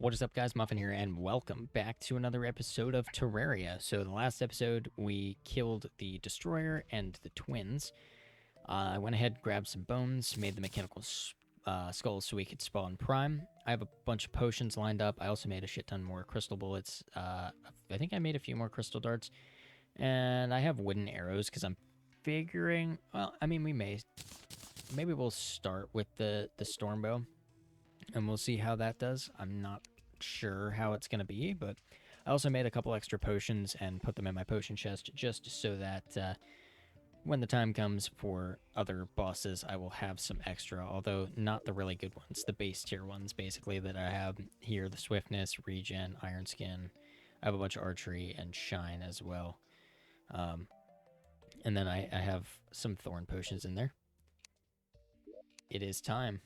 What is up, guys? Muffin here, and welcome back to another episode of Terraria. So, in the last episode, we killed the Destroyer and the twins. I went ahead, grabbed some bones, made the mechanical skulls so we could spawn Prime. I have a bunch of potions lined up. I also made a shit ton more crystal bullets. I think I made a few more crystal darts. And I have wooden arrows because I'm figuring... Well, I mean, maybe we'll start with the storm bow. And we'll see how that does. I'm not sure how it's going to be, but I also made a couple extra potions and put them in my potion chest just so that when the time comes for other bosses, I will have some extra, although not the really good ones, the base tier ones, basically, that I have here, the Swiftness, Regen, Iron Skin. I have a bunch of Archery and Shine as well. And then I have some Thorn potions in there. It is time.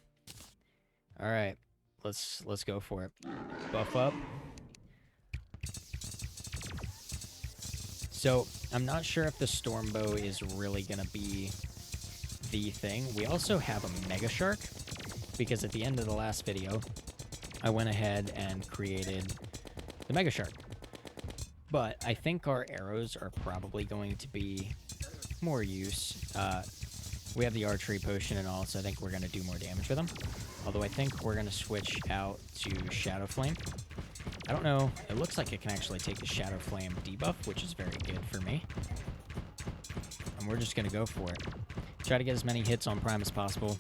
All right, let's go for it. Buff up. So I'm not sure if the storm bow is really gonna be the thing. We also have a Mega Shark because at the end of the last video, I went ahead and created the Mega Shark. But I think our arrows are probably going to be more use. We have the archery potion and all, so I think we're going to do more damage with them. Although I think we're going to switch out to Shadow Flame. I don't know. It looks like it can actually take the Shadow Flame debuff, which is very good for me. And we're just going to go for it. Try to get as many hits on Prime as possible.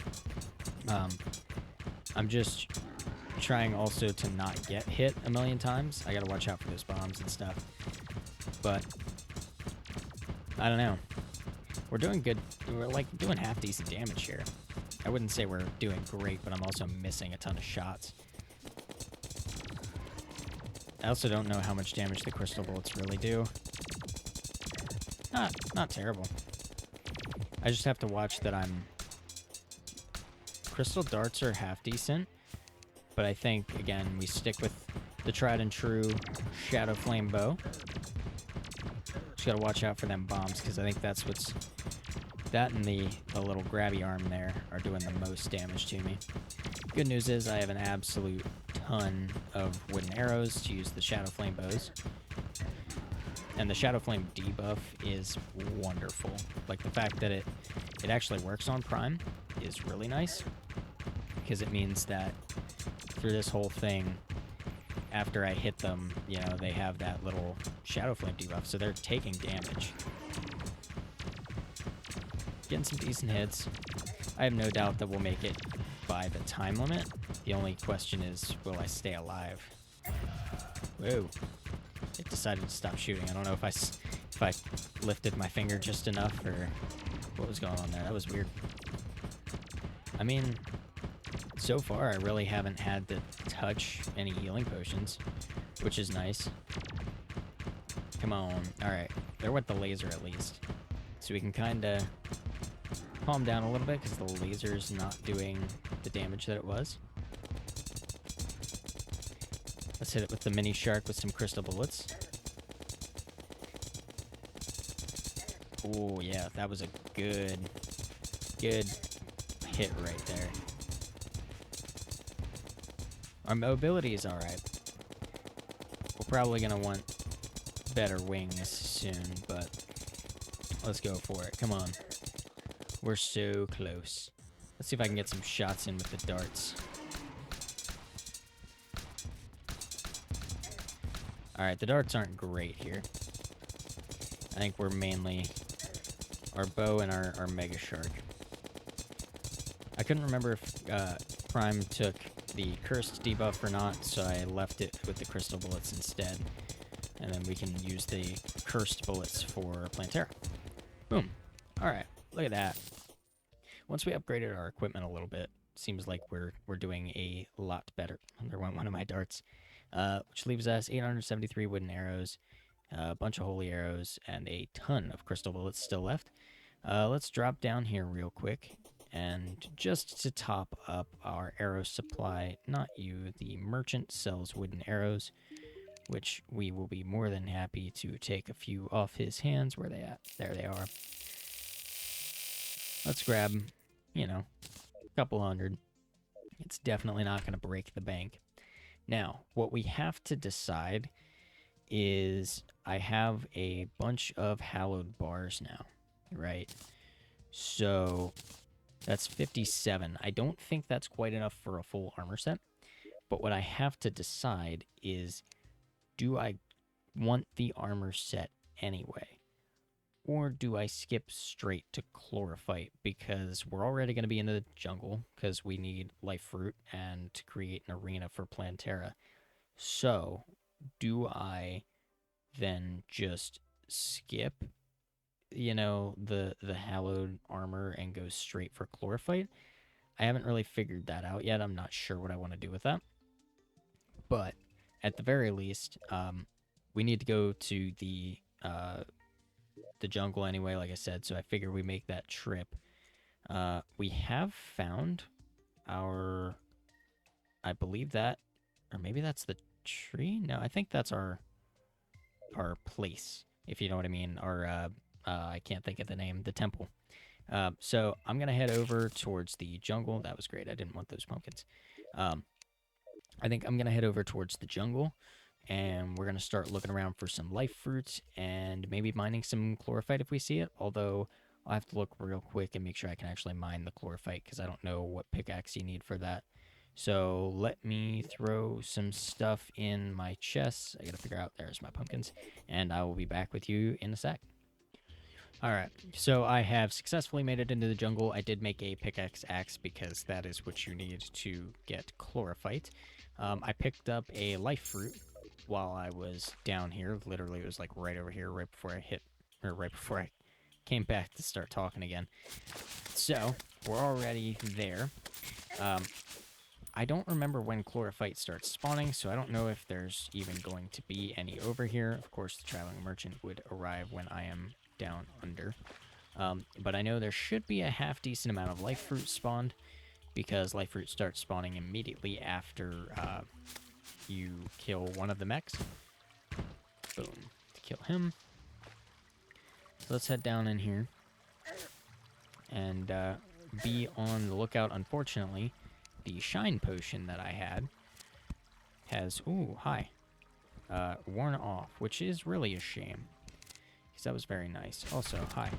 I'm just trying also to not get hit a million times. I got to watch out for those bombs and stuff. But I don't know. We're doing good. We're like doing half decent damage here. I wouldn't say we're doing great, but I'm also missing a ton of shots. I also don't know how much damage the crystal bullets really do. Not terrible. I just have to watch that I'm... Crystal darts are half decent, but I think, again, we stick with the tried and true Shadow Flame bow. Just gotta watch out for them bombs, because I think that's what's... That and the little grabby arm there are doing the most damage to me. Good news is I have an absolute ton of wooden arrows to use the Shadow Flame bows. And the Shadow Flame debuff is wonderful. Like, the fact that it actually works on Prime is really nice. Because it means that through this whole thing, after I hit them, you know, they have that little Shadow Flame debuff, so they're taking damage. Getting some decent hits. I have no doubt that we'll make it by the time limit. The only question is, will I stay alive? Whoa. It decided to stop shooting. I don't know if I lifted my finger just enough or what was going on there. That was weird. I mean, so far I really haven't had to touch any healing potions, which is nice. Come on. Alright. They're with the laser at least. So we can kind of calm down a little bit because the laser's not doing the damage that it was. Let's hit it with the mini shark with some crystal bullets. Oh yeah, that was a good hit right there. Our mobility is alright. We're probably going to want better wings soon, but let's go for it. Come on. We're so close. Let's see if I can get some shots in with the darts. Alright, the darts aren't great here. I think we're mainly our bow and our Mega Shark. I couldn't remember if Prime took the cursed debuff or not, so I left it with the crystal bullets instead. And then we can use the cursed bullets for Plantera. Boom. Alright, look at that. Once we upgraded our equipment a little bit, seems like we're doing a lot better. There went one of my darts. Which leaves us 873 wooden arrows, a bunch of holy arrows, and a ton of crystal bullets still left. Let's drop down here real quick. And just to top up our arrow supply, not you, the merchant sells wooden arrows, which we will be more than happy to take a few off his hands. Where are they at? There they are. Let's grab, you know, a couple hundred. It's definitely not going to break the bank. Now, what we have to decide is I have a bunch of hallowed bars now, right? So that's 57. I don't think that's quite enough for a full armor set. But what I have to decide is, do I want the armor set anyway? Or do I skip straight to chlorophyte? Because we're already going to be in the jungle because we need life fruit and to create an arena for Plantera. So, do I then just skip, the hallowed armor and go straight for chlorophyte? I haven't really figured that out yet. I'm not sure what I want to do with that. But at the very least, we need to go to the jungle anyway, like I said. So I figure we make that trip. We have found our, I believe that, or maybe that's the tree. No, I think that's our place, if you know what I mean. Our I can't think of the name. The temple. So I'm gonna head over towards the jungle. That was great. I didn't want those pumpkins. I think I'm gonna head over towards the jungle, and we're gonna start looking around for some life fruits and maybe mining some chlorophyte if we see it. Although I'll have to look real quick and make sure I can actually mine the chlorophyte because I don't know what pickaxe you need for that. So let me throw some stuff in my chest. I gotta figure out, there's my pumpkins, and I will be back with you in a sec. Alright, so I have successfully made it into the jungle. I did make a pickaxe axe because that is what you need to get chlorophyte. I picked up a life fruit while I was down here. Literally, it was like right over here, right before I came back to start talking again. So, we're already there. I don't remember when chlorophyte starts spawning, so I don't know if there's even going to be any over here. Of course, the traveling merchant would arrive when I am down under. But I know there should be a half-decent amount of life fruit spawned, because life fruit starts spawning immediately after you kill one of the mechs. Boom. To kill him. So let's head down in here and be on the lookout. Unfortunately, the shine potion that I had has, ooh, hi, worn off, which is really a shame, because that was very nice. Also, hi.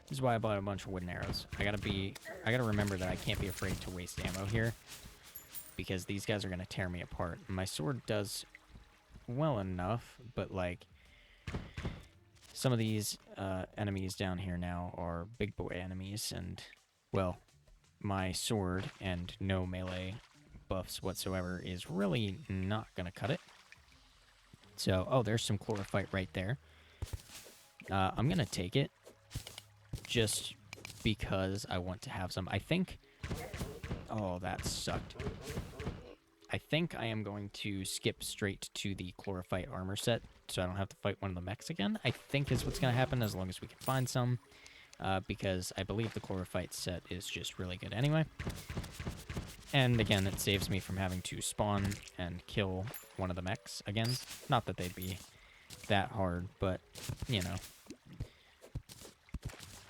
This is why I bought a bunch of wooden arrows. I gotta remember that I can't be afraid to waste ammo here, because these guys are gonna tear me apart. My sword does well enough, but like, some of these enemies down here now are big boy enemies, and, well, my sword and no melee buffs whatsoever is really not gonna cut it. So, oh, there's some chlorophyte right there. I'm gonna take it just because I want to have some. I think, oh, that sucked. I think I am going to skip straight to the chlorophyte armor set so I don't have to fight one of the mechs again. I think is what's gonna happen, as long as we can find some. Because I believe the chlorophyte set is just really good anyway. And again, it saves me from having to spawn and kill one of the mechs again. Not that they'd be that hard, but, you know.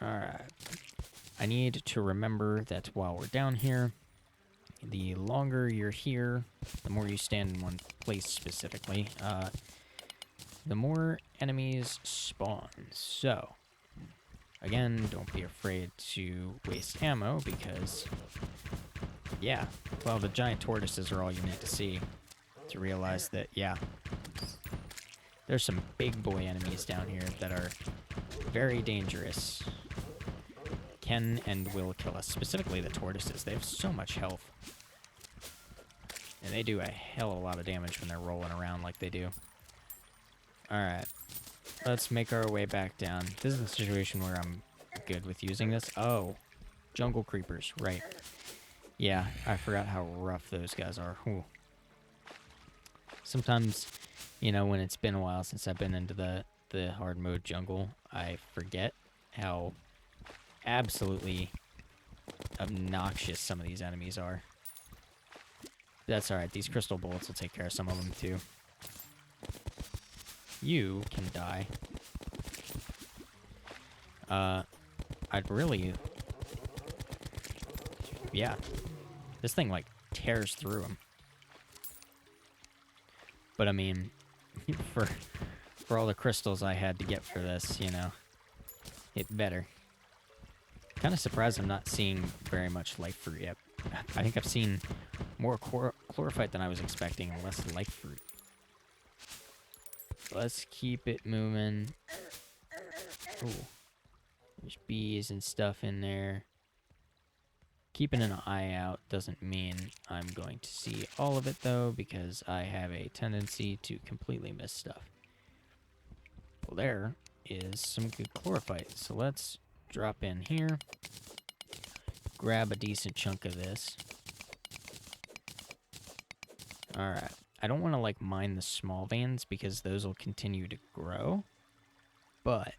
Alright. I need to remember that while we're down here, the longer you're here, the more you stand in one place specifically, the more enemies spawn. So, again, don't be afraid to waste ammo because, yeah, well, the giant tortoises are all you need to see to realize that, yeah, there's some big boy enemies down here that are very dangerous. Can and will kill us. Specifically the tortoises. They have so much health. And they do a hell of a lot of damage when they're rolling around like they do. Alright. Let's make our way back down. This is a situation where I'm good with using this. Oh, jungle creepers, right. Yeah, I forgot how rough those guys are. Ooh. Sometimes, you know, when it's been a while since I've been into the hard mode jungle, I forget how absolutely obnoxious some of these enemies are. That's alright, these crystal bullets will take care of some of them too. You can die. I'd really... Yeah. This thing, like, tears through them. But I mean, for all the crystals I had to get for this, you know, it better. Kind of surprised I'm not seeing very much life fruit yet. I think I've seen more chlorophyte than I was expecting, and less life fruit. Let's keep it moving. Ooh, there's bees and stuff in there. Keeping an eye out doesn't mean I'm going to see all of it, though, because I have a tendency to completely miss stuff. Well, there is some good chlorophyte, so let's drop in here, grab a decent chunk of this. Alright, I don't want to, like, mine the small veins, because those will continue to grow, but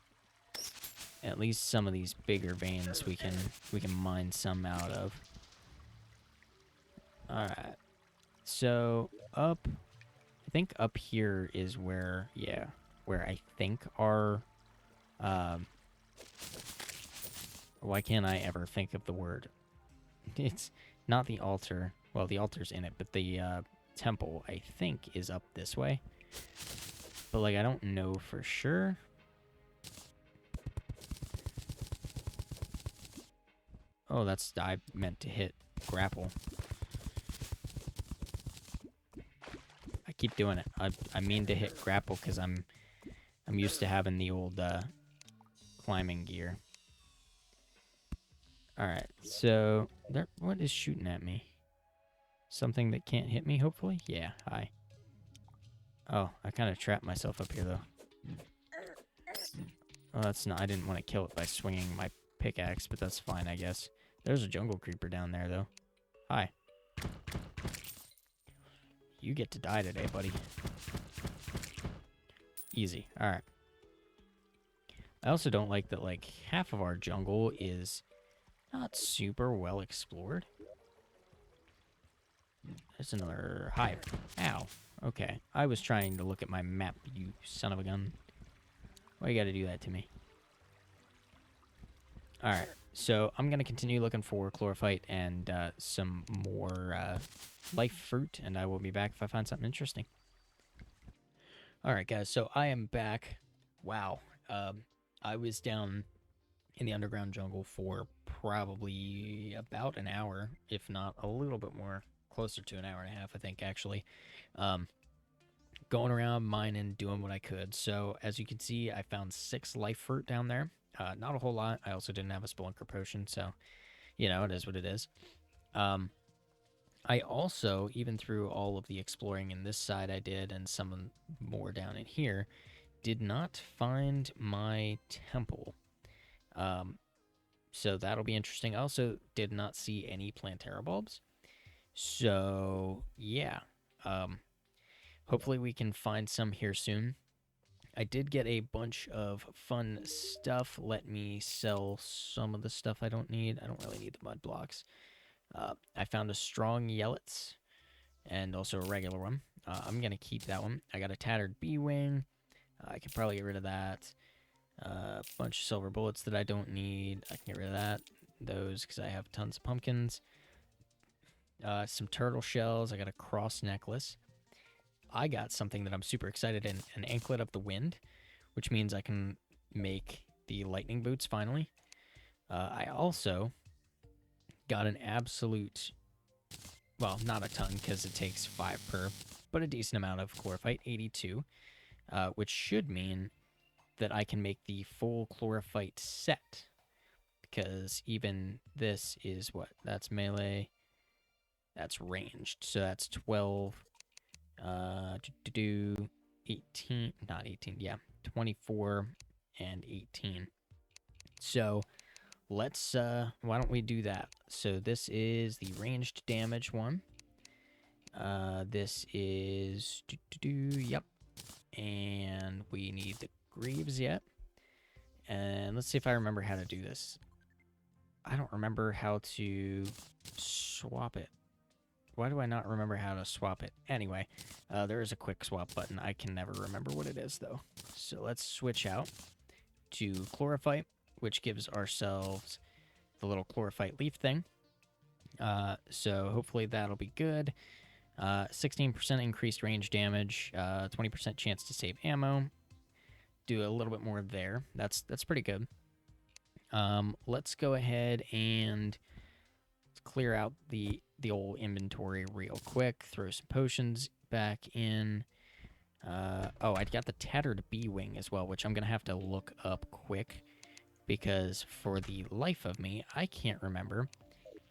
at least some of these bigger veins we can mine some out of. Alright. So I think up here is where, yeah, where I think our, why can't I ever think of the word? It's not the altar. Well, the altar's in it, but the temple, I think, is up this way. But, like, I don't know for sure. Oh, I meant to hit grapple. I keep doing it. I mean to hit grapple because I'm used to having the old climbing gear. Alright, so what is shooting at me? Something that can't hit me, hopefully? Yeah, hi. Oh, I kind of trapped myself up here, though. Oh, that's not... I didn't want to kill it by swinging my pickaxe, but that's fine, I guess. There's a jungle creeper down there, though. Hi. You get to die today, buddy. Easy. Alright. I also don't like that, like, half of our jungle is not super well explored. There's another hive. Ow. Okay. I was trying to look at my map, you son of a gun. Why you gotta do that to me? Alright. So, I'm gonna continue looking for chlorophyte and some more life fruit, and I will be back if I find something interesting. Alright, guys. So, I am back. Wow. I was down in the underground jungle for probably about an hour, if not a little bit more. Closer to an hour and a half, I think, actually. Going around mining, doing what I could. So, as you can see, I found 6 life fruit down there. Not a whole lot. I also didn't have a spelunker potion, so, you know, it is what it is. I also, even through all of the exploring in this side I did, and some more down in here, did not find my temple. So that'll be interesting. I also did not see any Plantera bulbs. So, yeah. Hopefully we can find some here soon. I did get a bunch of fun stuff. Let me sell some of the stuff I don't need. I don't really need the mud blocks. I found a strong Yellets and also a regular one. I'm going to keep that one. I got a tattered bee-wing. I could probably get rid of that. A bunch of silver bullets that I don't need. I can get rid of that. Those because I have tons of pumpkins. Some turtle shells. I got a cross necklace. I got something that I'm super excited in, an anklet of the wind, which means I can make the lightning boots finally. I also got an absolute, well, not a ton because it takes 5 per, but a decent amount of chlorophyte, 82, which should mean that I can make the full chlorophyte set, because even this is what? That's melee, that's ranged, so that's 12, 18, not 18, yeah, 24 and 18. So let's, why don't we do that? So this is the ranged damage one. This is, yep. And we need the greaves yet. And let's see if I remember how to do this. I don't remember how to swap it. Why do I not remember how to swap it? Anyway, there is a quick swap button. I can never remember what it is, though. So let's switch out to chlorophyte, which gives ourselves the little chlorophyte leaf thing. So hopefully that'll be good. 16% increased range damage, 20% chance to save ammo. Do a little bit more there. That's pretty good. Let's go ahead and clear out the old inventory real quick. Throw some potions back in. Oh, I got the tattered bee wing as well, which I'm gonna have to look up quick because for the life of me, I can't remember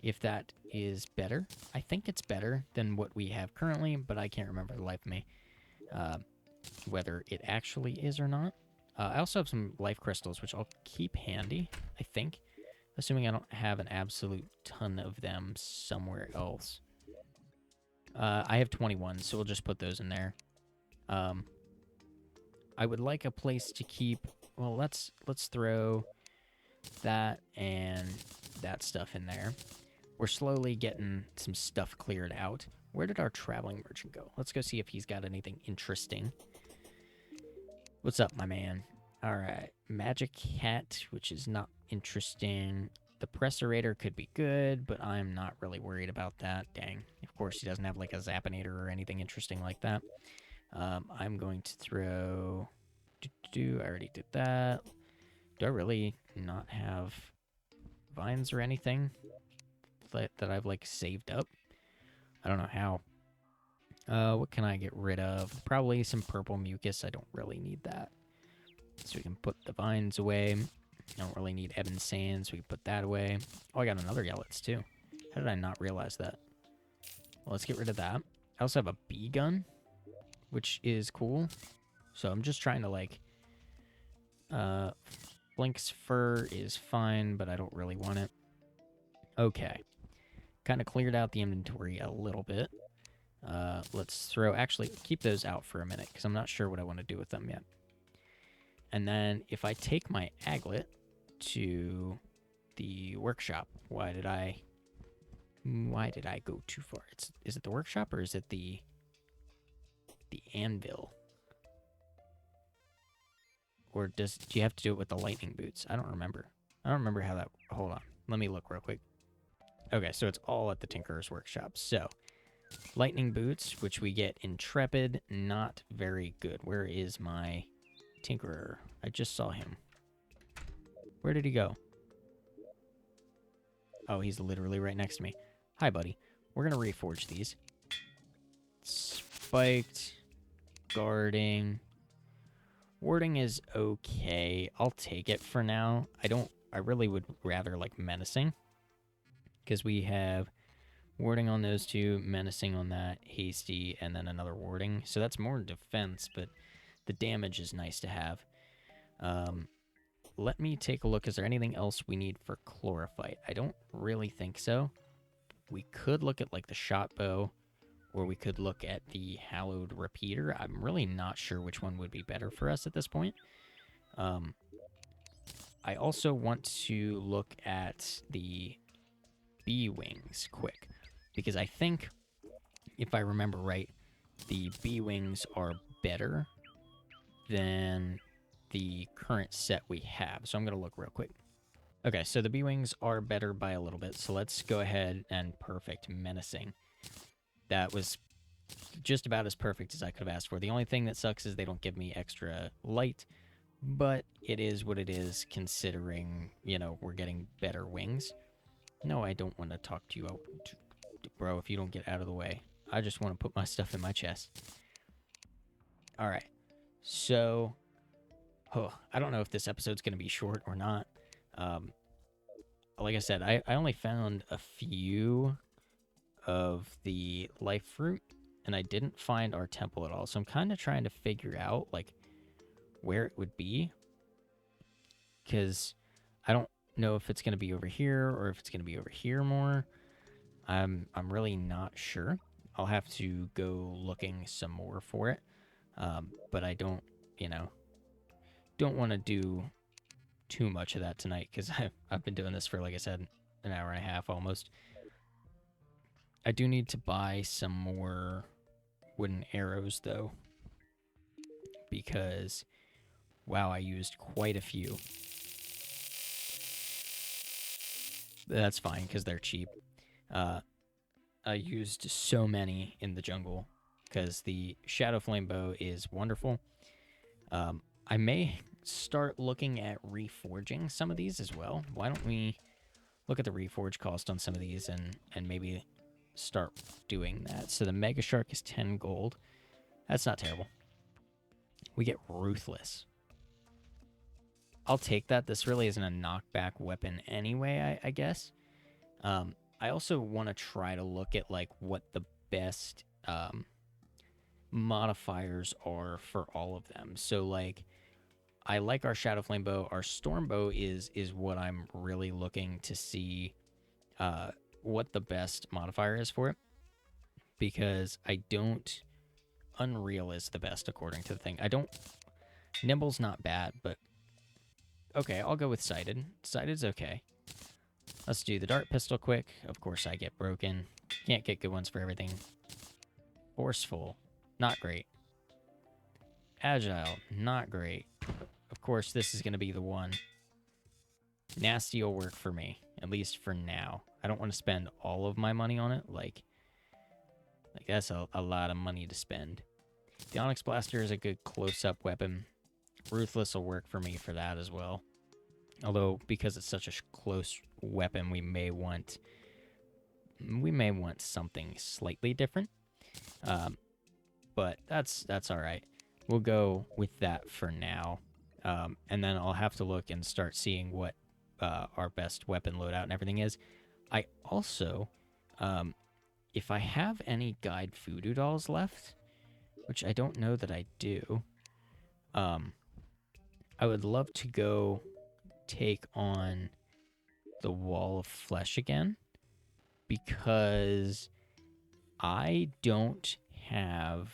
if that is better. I think it's better than what we have currently, but I can't remember the life of me whether it actually is or not. I also have some life crystals, which I'll keep handy, I think, assuming I don't have an absolute ton of them somewhere else. I have 21, so we'll just put those in there. I would like a place to keep... Well, let's throw that and that stuff in there. We're slowly getting some stuff cleared out. Where did our traveling merchant go? Let's go see if he's got anything interesting. What's up, my man? All right. Magic hat, which is not interesting. The Pressurator could be good, but I'm not really worried about that. Dang. Of course, he doesn't have like a Zappinator or anything interesting like that. I'm going to throw... I already did that. Do I really not have vines or anything that I've like saved up? I don't know how. What can I get rid of? Probably some purple mucus. I don't really need that. So we can put the vines away. I don't really need ebon sand, so we can put that away. Oh, I got another yellets too. How did I not realize that? Well, let's get rid of that. I also have a bee gun, which is cool. So I'm just trying to like... Blink's fur is fine, but I don't really want it. Okay. Kind of cleared out the inventory a little bit. Let's throw... Actually, keep those out for a minute, because I'm not sure what I want to do with them yet. And then if I take my aglet to the workshop, why did I go too far? Is it the workshop or is it the anvil? Or do you have to do it with the lightning boots? I don't remember. I don't remember how that... Hold on. Let me look real quick. Okay, so it's all at the Tinkerer's Workshop. So, lightning boots, which we get intrepid, not very good. Where is my Tinkerer? I just saw him. Where did he go? Oh, he's literally right next to me. Hi, buddy. We're going to reforge these. Spiked. Guarding. Warding is okay. I'll take it for now. I really would rather like menacing. Because we have warding on those two, menacing on that, hasty, and then another warding. So that's more defense, but the damage is nice to have. Let me take a look. Is there anything else we need for chlorophyte? I don't really think so. We could look at like the shot bow, or we could look at the hallowed repeater. I'm really not sure which one would be better for us at this point. I also want to look at the bee wings quick, because I think, if I remember right, the bee wings are better than the current set we have. So I'm going to look real quick. Okay, so the bee wings are better by a little bit, so let's go ahead and perfect menacing. That was just about as perfect as I could have asked for. The only thing that sucks is they don't give me extra light, but it is what it is, considering, you know, we're getting better wings. No, I don't want to talk to you, bro, if you don't get out of the way. I just want to put my stuff in my chest. Alright, so... Oh, I don't know if this episode's going to be short or not. Like I said, I only found a few of the life fruit, and I didn't find our temple at all. So I'm kind of trying to figure out, like, where it would be. Because I don't know if it's going to be over here or if it's going to be over here more. I'm really not sure. I'll have to go looking some more for it. But I don't, don't want to do too much of that tonight, because I've been doing this for, like I said, an hour and a half almost. I do need to buy some more wooden arrows, though, because, wow, I used quite a few. That's fine, because they're cheap. used so many in the jungle because the Shadow Flame Bow is wonderful. I may start looking at reforging some of these as well. Why don't we look at the reforge cost on some of these and maybe start doing that? So the Mega Shark is 10 gold. That's not terrible. We get Ruthless. I'll take that. This really isn't a knockback weapon anyway, I guess. I also want to try to look at like what the best modifiers are for all of them. So like I like our Shadow Flame Bow. Our Storm Bow is what I'm really looking to see what the best modifier is for it, because I don't. Unreal is the best according to the thing. I don't. Nimble's not bad, but okay, I'll go with Sighted. Sighted's okay. Let's do the Dart Pistol quick. Of course, I get broken. Can't get good ones for everything. Forceful, not great. Agile, not great. Of course, this is going to be the one. Nasty will work for me, at least for now. I don't want to spend all of my money on it. Like that's a lot of money to spend. The Onyx Blaster is a good close-up weapon. Ruthless will work for me for that as well. Although, because it's such a close weapon, we may want something slightly different. But that's all right. We'll go with that for now. And then I'll have to look and start seeing what our best weapon loadout and everything is. I also, if I have any guide voodoo dolls left, which I don't know that I do, I would love to go take on the Wall of Flesh again, because I don't have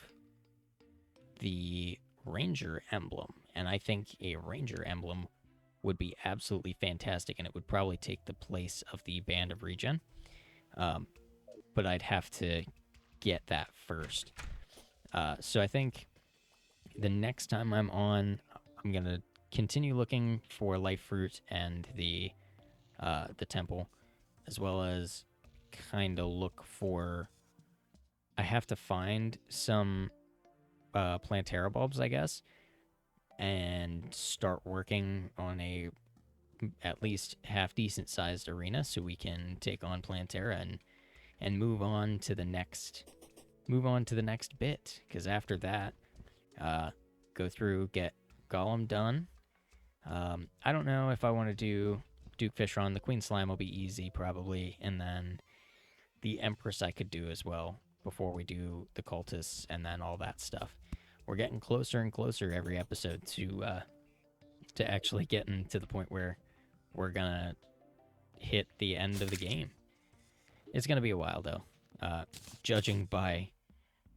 the Ranger emblem, and I think a Ranger emblem would be absolutely fantastic, and it would probably take the place of the Band of Regen. But I'd have to get that first. So I think the next time I'm on, I'm gonna continue looking for Life Fruit and the temple, as well as kind of look for. I have to find some Plantera bulbs, I guess, and start working on a at least half decent sized arena so we can take on Plantera and move on to the next bit. Because after that, go through, get Golem done. I don't know if I want to do Duke Fishron. The Queen Slime will be easy probably, and then the Empress I could do as well before we do the Cultists and then all that stuff. We're getting closer and closer every episode to actually getting to the point where we're gonna hit the end of the game. It's gonna be a while though. Judging by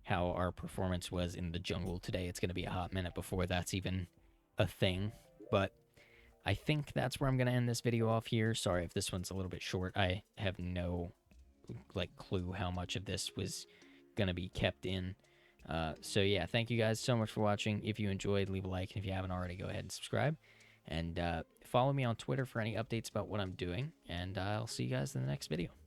how our performance was in the jungle today, it's gonna be a hot minute before that's even a thing. But I think that's where I'm gonna end this video off here. Sorry if this one's a little bit short. I have no clue how much of this was gonna be kept in. So yeah, thank you guys so much for watching. If you enjoyed, leave a like, and if you haven't already, go ahead and subscribe. And follow me on Twitter for any updates about what I'm doing, and I'll see you guys in the next video.